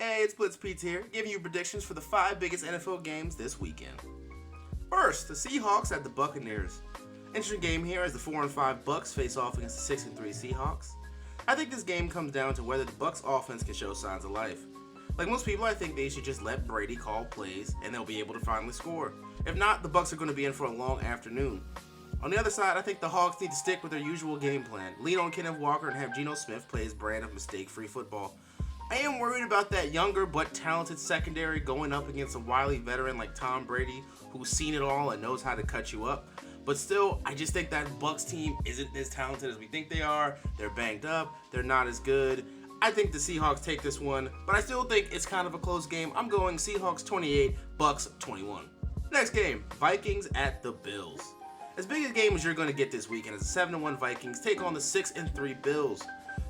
Hey, it's Blitz Pete here, giving you predictions for the 5 biggest NFL games this weekend. First, the Seahawks at the Buccaneers. Interesting game here as the 4-5 Bucks face off against the 6-3 Seahawks. I think this game comes down to whether the Bucks offense can show signs of life. Like most people, I think they should just let Brady call plays and they'll be able to finally score. If not, the Bucks are going to be in for a long afternoon. On the other side, I think the Hawks need to stick with their usual game plan. Lean on Kenneth Walker and have Geno Smith play his brand of mistake-free football. I am worried about that younger but talented secondary going up against a wily veteran like Tom Brady, who's seen it all and knows how to cut you up. But still, I just think that Bucks team isn't as talented as we think they are. They're banged up. They're not as good. I think the Seahawks take this one, but I still think it's kind of a close game. I'm going Seahawks 28, Bucks 21. Next game, Vikings at the Bills. As big a game as you're going to get this weekend as the 7-1 Vikings take on the 6-3 Bills.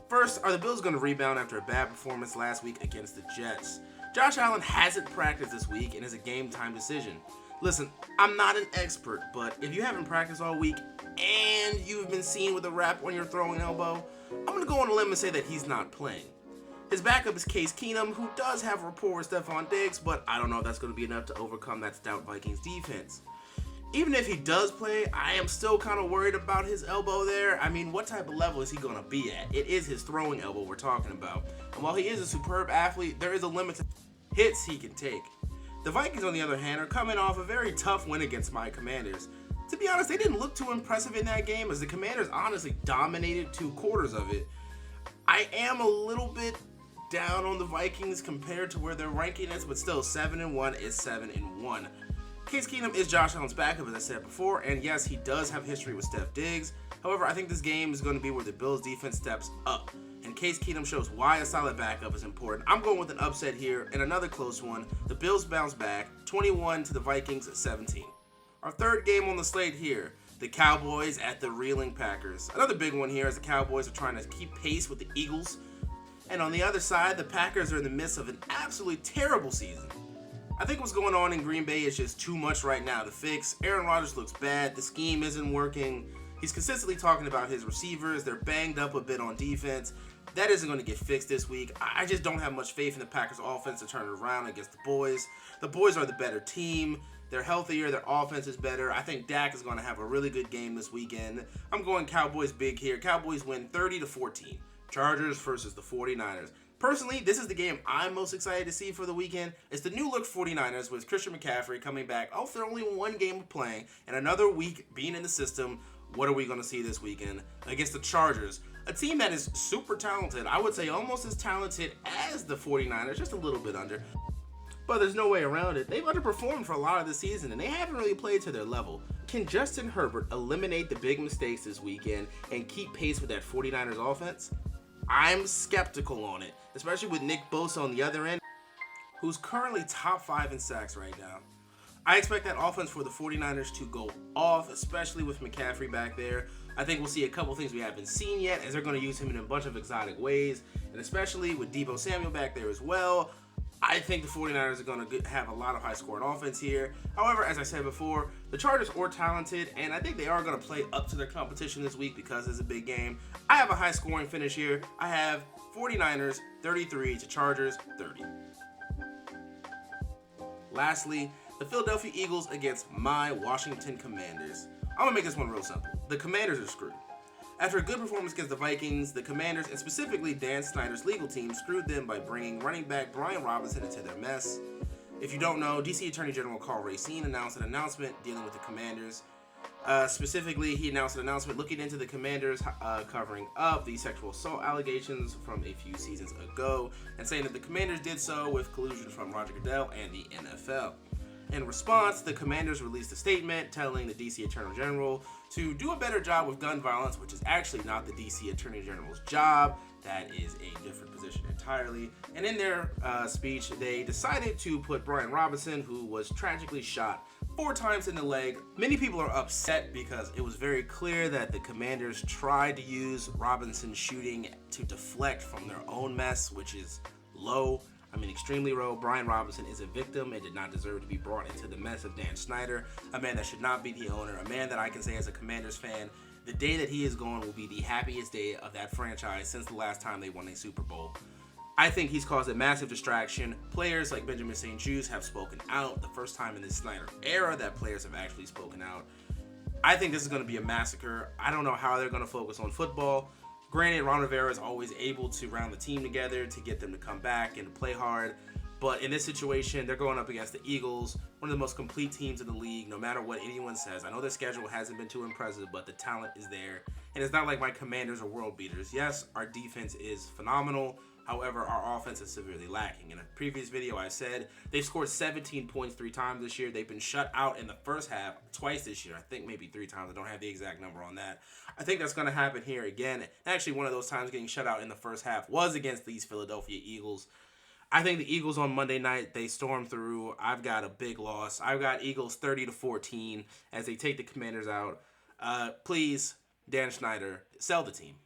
First, are the Bills going to rebound after a bad performance last week against the Jets? Josh Allen hasn't practiced this week and is a game-time decision. Listen, I'm not an expert, but if you haven't practiced all week and you've been seen with a wrap on your throwing elbow, I'm going to go on a limb and say that he's not playing. His backup is Case Keenum, who does have rapport with Stephon Diggs, but I don't know if that's going to be enough to overcome that stout Vikings defense. Even if he does play, I am still kind of worried about his elbow there. I mean, what type of level is he going to be at? It is his throwing elbow we're talking about. And while he is a superb athlete, there is a limit to hits he can take. The Vikings, on the other hand, are coming off a very tough win against my Commanders. To be honest, they didn't look too impressive in that game as the Commanders honestly dominated 2 quarters of it. I am a little bit down on the Vikings compared to where their ranking is, but still 7-1 is 7-1. Case Keenum is Josh Allen's backup, as I said before, and yes, he does have history with Steph Diggs. However, I think this game is going to be where the Bills' defense steps up, and Case Keenum shows why a solid backup is important. I'm going with an upset here, and another close one. The Bills bounce back, 21 to the Vikings 17. Our third game on the slate here, the Cowboys at the reeling Packers. Another big one here as the Cowboys are trying to keep pace with the Eagles. And on the other side, the Packers are in the midst of an absolutely terrible season. I think what's going on in Green Bay is just too much right now to fix. Aaron Rodgers looks bad. The scheme isn't working. He's consistently talking about his receivers. They're banged up a bit on defense. That isn't going to get fixed this week. I just don't have much faith in the Packers offense to turn it around against the boys. The boys are the better team. They're healthier. Their offense is better. I think Dak is going to have a really good game this weekend. I'm going Cowboys big here. Cowboys win 30-14. Chargers versus the 49ers. Personally, this is the game I'm most excited to see for the weekend. It's the new look 49ers with Christian McCaffrey coming back after only one game of playing and another week being in the system. What are we going to see this weekend against the Chargers? A team that is super talented. I would say almost as talented as the 49ers, just a little bit under. But there's no way around it. They've underperformed for a lot of the season and they haven't really played to their level. Can Justin Herbert eliminate the big mistakes this weekend and keep pace with that 49ers offense? I'm skeptical on it, especially with Nick Bosa on the other end, who's currently top 5 in sacks right now. I expect that offense for the 49ers to go off, especially with McCaffrey back there. I think we'll see a couple things we haven't seen yet, as they're going to use him in a bunch of exotic ways, and especially with Deebo Samuel back there as well. I think the 49ers are going to have a lot of high-scoring offense here. However, as I said before, the Chargers are talented, and I think they are going to play up to their competition this week because it's a big game. I have a high-scoring finish here. I have 49ers 33 to Chargers 30. Lastly, the Philadelphia Eagles against my Washington Commanders. I'm going to make this one real simple. The Commanders are screwed. After a good performance against the Vikings, the Commanders, and specifically Dan Snyder's legal team, screwed them by bringing running back Brian Robinson into their mess. If you don't know, DC Attorney General Carl Racine announced an announcement dealing with the Commanders. Specifically, he announced an announcement looking into the Commanders covering up the sexual assault allegations from a few seasons ago, and saying that the Commanders did so with collusion from Roger Goodell and the NFL. In response, the Commanders released a statement telling the DC Attorney General to do a better job with gun violence, which is actually not the DC Attorney General's job. That is a different position entirely. And in their speech, they decided to put Brian Robinson, who was tragically shot 4 times in the leg. Many people are upset because it was very clear that the Commanders tried to use Robinson's shooting to deflect from their own mess, which is low. I mean, extremely low. Brian Robinson is a victim and did not deserve to be brought into the mess of Dan Snyder, a man that should not be the owner, a man that I can say as a Commanders fan, the day that he is gone will be the happiest day of that franchise since the last time they won a Super Bowl. I think he's caused a massive distraction. Players like Benjamin St-Juste have spoken out. The first time in this Snyder era that players have actually spoken out. I think this is going to be a massacre. I don't know how they're going to focus on football. Granted, Ron Rivera is always able to round the team together to get them to come back and to play hard. But in this situation, they're going up against the Eagles, one of the most complete teams in the league, no matter what anyone says. I know their schedule hasn't been too impressive, but the talent is there. And it's not like my Commanders are world beaters. Yes, our defense is phenomenal. However, our offense is severely lacking. In a previous video, I said they've scored 17 points 3 times this year. They've been shut out in the first half twice this year. I think maybe 3 times. I don't have the exact number on that. I think that's going to happen here again. Actually, one of those times getting shut out in the first half was against these Philadelphia Eagles. I think the Eagles on Monday night, they storm through. I've got a big loss. I've got Eagles 30-14 as they take the Commanders out. Please, Dan Snyder, sell the team.